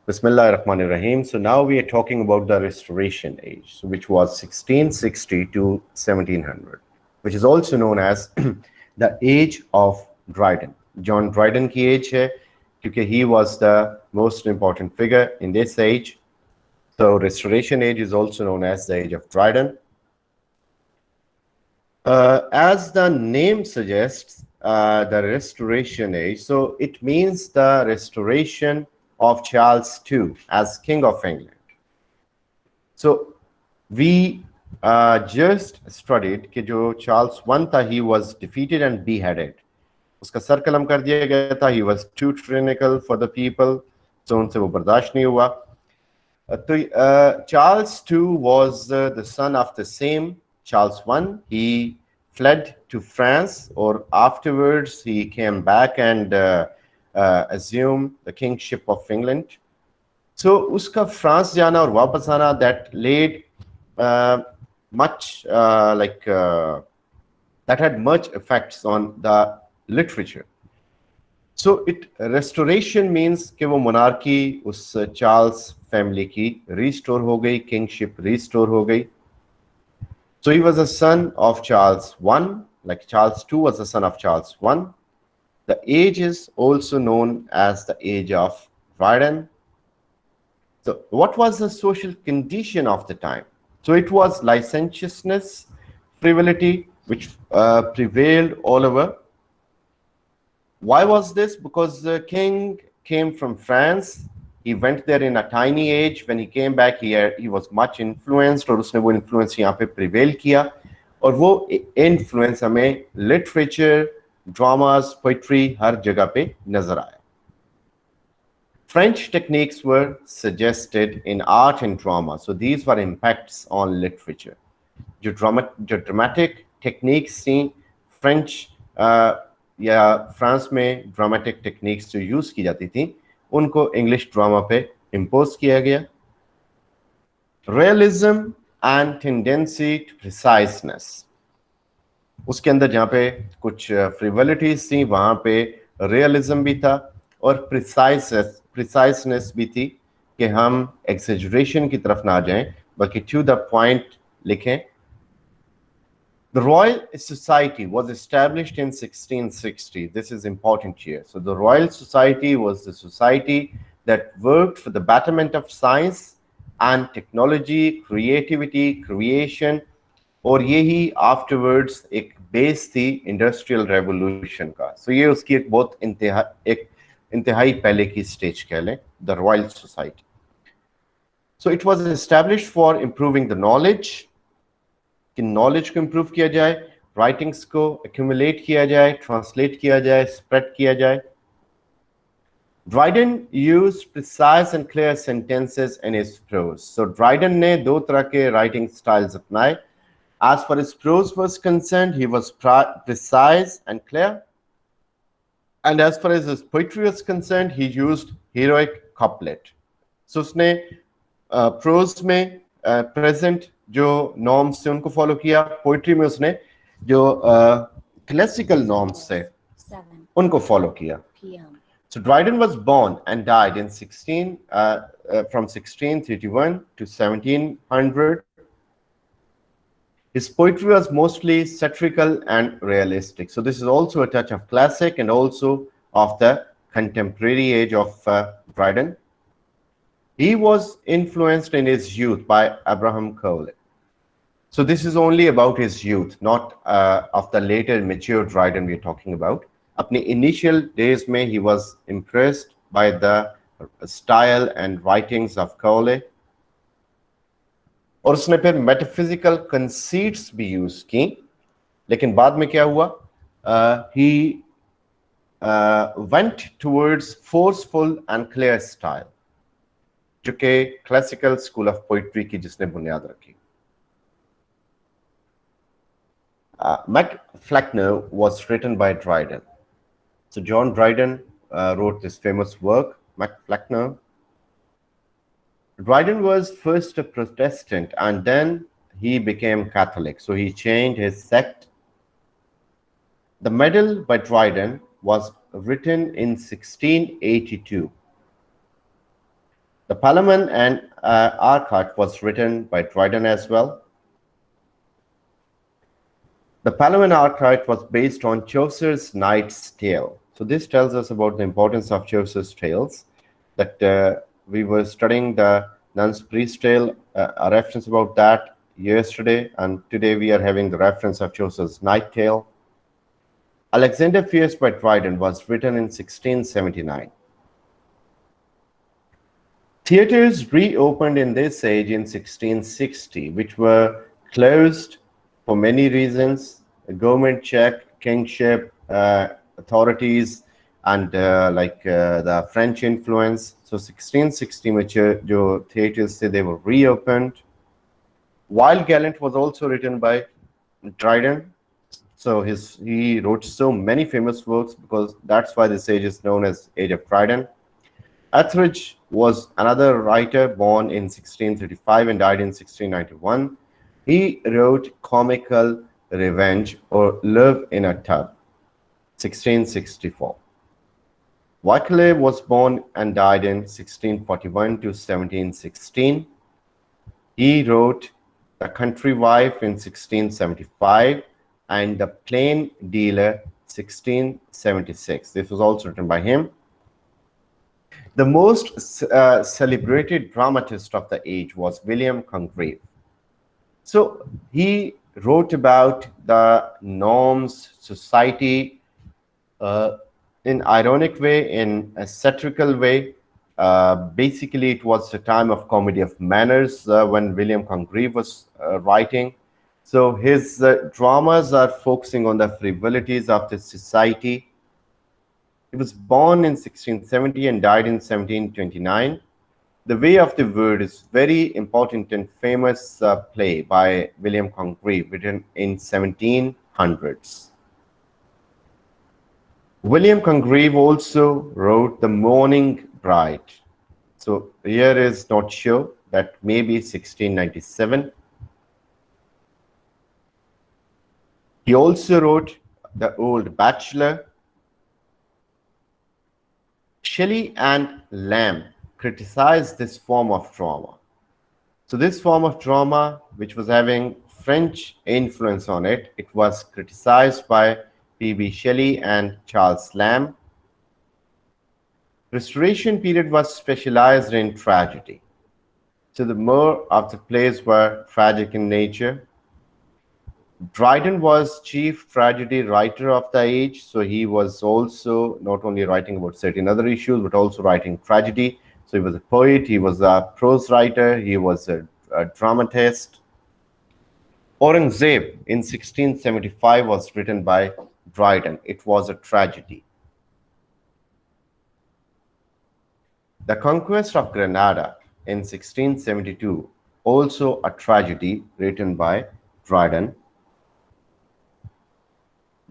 Bismillah ar-Rahman ar-Rahim. So now we are talking about the Restoration Age, so which was 1660 to 1700, which is also known as the Age of Dryden. John Dryden की age है क्योंकि he was the most important figure in this age. So Restoration Age is also known as the Age of Dryden. As the name suggests, the Restoration Age, so it means the restoration of Charles II as King of England. So we just studied कि जो Charles I था, he was defeated and beheaded. उसका sir कलम कर दिया गया था. He was too tyrannical for the people, so उनसे वो बर्दाश्त नहीं हुआ. तो Charles II was the son of the same Charles I. He fled to France, or afterwards he came back and assumed the kingship of England. So uska France jana aur wapas aana, that laid much that had much effects on the literature. So restoration means कि वो monarchy उस Charles family की restore हो गई, kingship restore हो गई. So he was a son of Charles I, like Charles II was a son of Charles I. The age is also known as the Age of Dryden. So what was the social condition of the time? So it was licentiousness, frivolity, which prevailed all over. Why was this? Because the king came from France. He went there in a tiny age. When he came back here, he was much influenced, और उसने वो influence यहाँ पे prevail किया. और वो influence हमें literature, dramas, poetry हर जगह पे नजर आया. French techniques were suggested in art and drama. So these were impacts on literature. जो dramatic techniques थी, French या फ्रांस में ड्रामेटिक टेक्निक्स जो यूज की जाती थी, उनको इंग्लिश ड्रामा पे इम्पोज किया गया. रियलिज्म एंड टेंडेंसी टू प्रिसाइजनेस, उसके अंदर जहाँ पे कुछ फ्रिवलिटीज थी, वहाँ पे रियलिज्म भी था और प्रिसाइजनेस भी थी कि हम एक्सेजरेशन की तरफ ना जाएं, बल्कि टू द पॉइंट लिखें. The Royal Society was established in 1660. This is important here. So the Royal Society was the society that worked for the betterment of science and technology, creativity, creation, और यही afterwards एक base थी industrial revolution का. So ये उसकी एक बहुत इंतहाई पहले की stage कह लें, the Royal Society. So it was established for improving the knowledge, कि नॉलेज को इम्प्रूव किया जाए, राइटिंग्स को एक्यूमुलेट किया जाए, ट्रांसलेट किया जाए, स्प्रेड किया जाए. Dryden used precise and clear sentences in his prose. So Dryden ने दो तरह के writing styles अपनाए. As far as prose was concerned, he was precise and clear. And as far as his poetry was concerned, he used heroic couplet. So उसने prose में present जो norms थे उनको फॉलो किया, पोइट्री में उसने जो क्लासिकल नॉर्म्स थे उनको फॉलो किया. So Dryden was born and died in from 1631 to 1700. His poetry was mostly satirical and realistic. So this is also a touch of classic and also of the contemporary age of Dryden. He was influenced in his youth by Abraham Cole. So this is only about his youth, not of the later mature Dryden we're talking about. अपने initial days में he was impressed by the style and writings of Cole. और उसने फिर metaphysical conceits भी use की, लेकिन बाद में क्या हुआ? He went towards forceful and clear style, जो कि classical school of poetry की जिसने बुनियाद रखी. Mac Faulkner was written by Dryden. So John Dryden wrote this famous work, Mac Faulkner. Dryden was first a Protestant and then he became Catholic. So he changed his sect. The medal by Dryden was written in 1682. The Palamon and Arcot was written by Dryden as well. The Palamon Arcot was based on Chaucer's Knight's Tale. So this tells us about the importance of Chaucer's tales, that we were studying the Nun's Priest Tale, a reference about that yesterday, and today we are having the reference of Chaucer's Night Tale. Alexander Fierce by Trident was written in 1679. Theatres reopened in this age in 1660, which were closed for many reasons: the government check, kingship, authorities, and the French influence. So 1660 में जो theatres थे, they were reopened. While Gallant was also written by Dryden, so he wrote so many famous works, because that's why this age is known as Age of Trident. Etheridge was another writer born in 1635 and died in 1691. He wrote Comical Revenge or Love in a Tub, 1664. Wycliffe was born and died in 1641 to 1716. He wrote The Country Wife in 1675 and The Plain Dealer 1676. This was also written by him. The most celebrated dramatist of the age was William Congreve. So he wrote about the norms, society, in ironic way, in a satirical way. Basically, it was the time of comedy of manners when William Congreve was writing. So his dramas are focusing on the frivolities of the society. He was born in 1670 and died in 1729. The Way of the Word is very important and famous play by William Congreve, written in 1700s. William Congreve also wrote The Mourning Bride. So here is not sure, that may be 1697. He also wrote The Old Bachelor. Shelley and Lamb criticized this form of drama. So this form of drama, which was having French influence on it, it was criticized by P.B. Shelley and Charles Lamb. Restoration period was specialized in tragedy. So the more of the plays were tragic in nature. Dryden was chief tragedy writer of the age, so he was also not only writing about certain other issues, but also writing tragedy. So he was a poet, he was a prose writer, he was a dramatist. Aurangzeb in 1675 was written by Dryden. It was a tragedy. The Conquest of Granada in 1672, also a tragedy written by Dryden.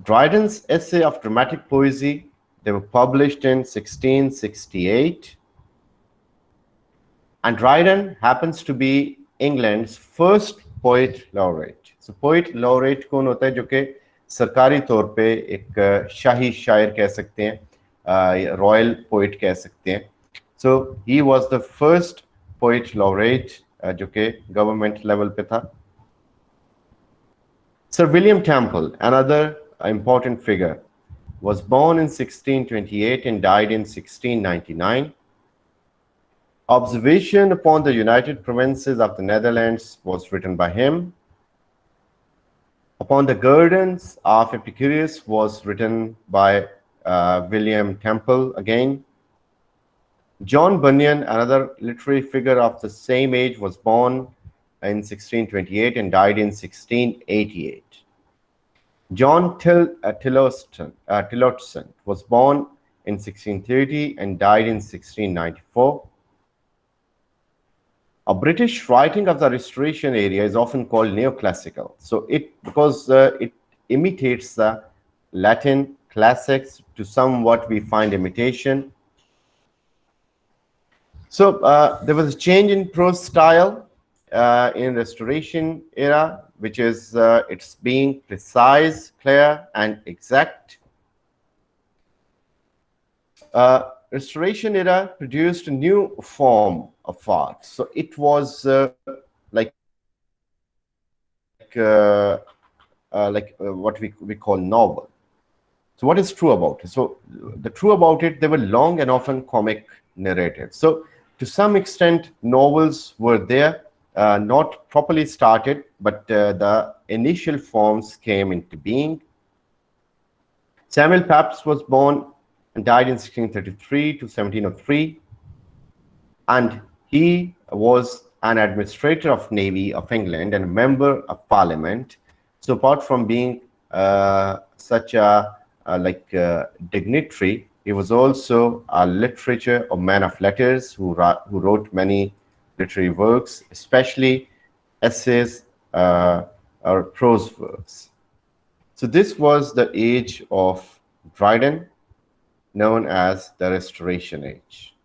Dryden's essay of dramatic poesy, they were published in 1668. And Dryden happens to be England's first poet laureate. So poet laureate कौन होता है जो कि सरकारी तौर पे एक शाही शायर कह सकते हैं, royal poet कह सकते हैं. So he was the first poet laureate जो कि government level पे था. Sir William Temple, another important figure, was born in 1628 and died in 1699. Observation upon the United Provinces of the Netherlands was written by him. Upon the Gardens of Epicurus was written by William Temple again. John Bunyan, another literary figure of the same age, was born in 1628 and died in 1688. John Tillotson was born in 1630 and died in 1694. A British writing of the Restoration area is often called neoclassical. So because it imitates the Latin classics to somewhat we find imitation. So there was a change in prose style in Restoration era, which is it's being precise, clear, and exact. Restoration era produced a new form of art. So it was what we call novel. So what is true about it? So the true about it, they were long and often comic narratives. So to some extent, novels were there, not properly started, but the initial forms came into being. Samuel Pepys was born and died in 1633 to 1703, and he was an administrator of Navy of England and a member of Parliament. So apart from being such a dignitary, he was also a literature or man of letters who wrote many literary works, especially essays or prose works. So this was the age of Dryden, known as the Restoration Age.